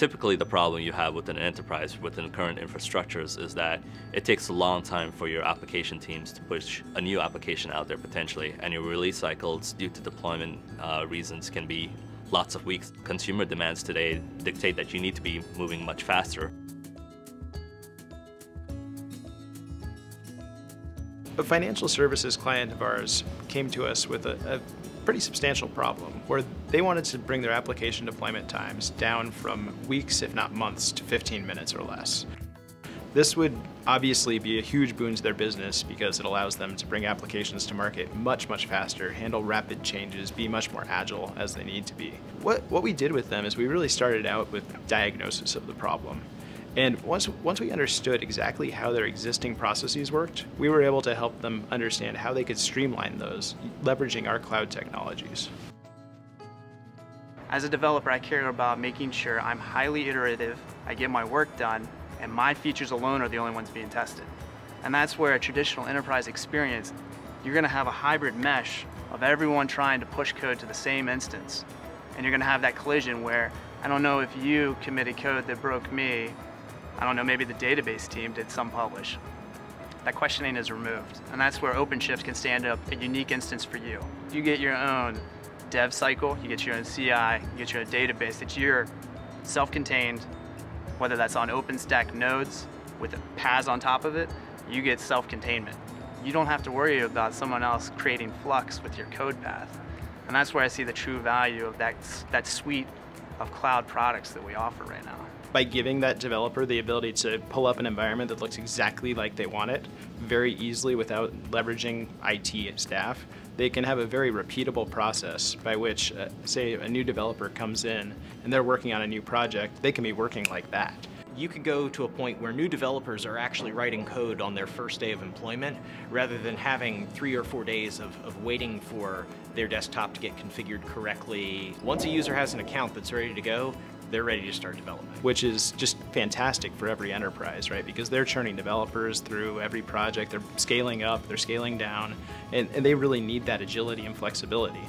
Typically, the problem you have within an enterprise, within current infrastructures, is that it takes a long time for your application teams to push a new application out there potentially, and your release cycles, due to deployment reasons, can be lots of weeks. Consumer demands today dictate that you need to be moving much faster. A financial services client of ours came to us with a pretty substantial problem where they wanted to bring their application deployment times down from weeks, if not months, to 15 minutes or less. This would obviously be a huge boon to their business because it allows them to bring applications to market much faster, handle rapid changes, be much more agile as they need to be. What we did with them is we really started out with diagnosis of the problem. And once we understood exactly how their existing processes worked, we were able to help them understand how they could streamline those, leveraging our cloud technologies. As a developer, I care about making sure I'm highly iterative, I get my work done, and my features alone are the only ones being tested. And that's where a traditional enterprise experience, you're going to have a hybrid mesh of everyone trying to push code to the same instance. And you're going to have that collision where, I don't know if you committed code that broke me, I don't know, maybe the database team did some publish. That questioning is removed. And that's where OpenShift can stand up a unique instance for you. You get your own dev cycle, you get your own CI, you get your own database that you're self-contained, whether that's on OpenStack nodes with a PaaS on top of it, you get self-containment. You don't have to worry about someone else creating flux with your code path. And that's where I see the true value of that suite of cloud products that we offer right now. By giving that developer the ability to pull up an environment that looks exactly like they want it very easily without leveraging IT staff, they can have a very repeatable process by which, say, a new developer comes in and they're working on a new project, they can be working like that. You could go to a point where new developers are actually writing code on their first day of employment rather than having 3 or 4 days of waiting for their desktop to get configured correctly. Once a user has an account that's ready to go, they're ready to start development. Which is just fantastic for every enterprise, right? Because they're churning developers through every project, they're scaling up, they're scaling down, and they really need that agility and flexibility.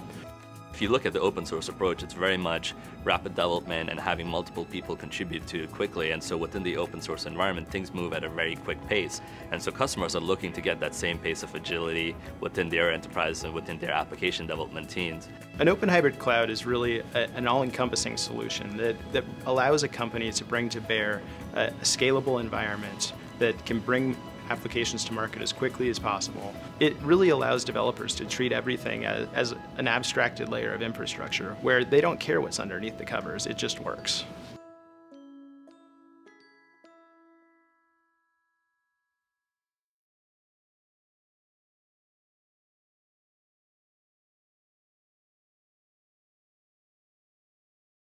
If you look at the open source approach, it's very much rapid development and having multiple people contribute to it quickly. And so within the open source environment, things move at a very quick pace. And so customers are looking to get that same pace of agility within their enterprise and within their application development teams. An open hybrid cloud is really an all-encompassing solution that allows a company to bring to bear a scalable environment that can bring applications to market as quickly as possible. It really allows developers to treat everything as an abstracted layer of infrastructure where they don't care what's underneath the covers, it just works.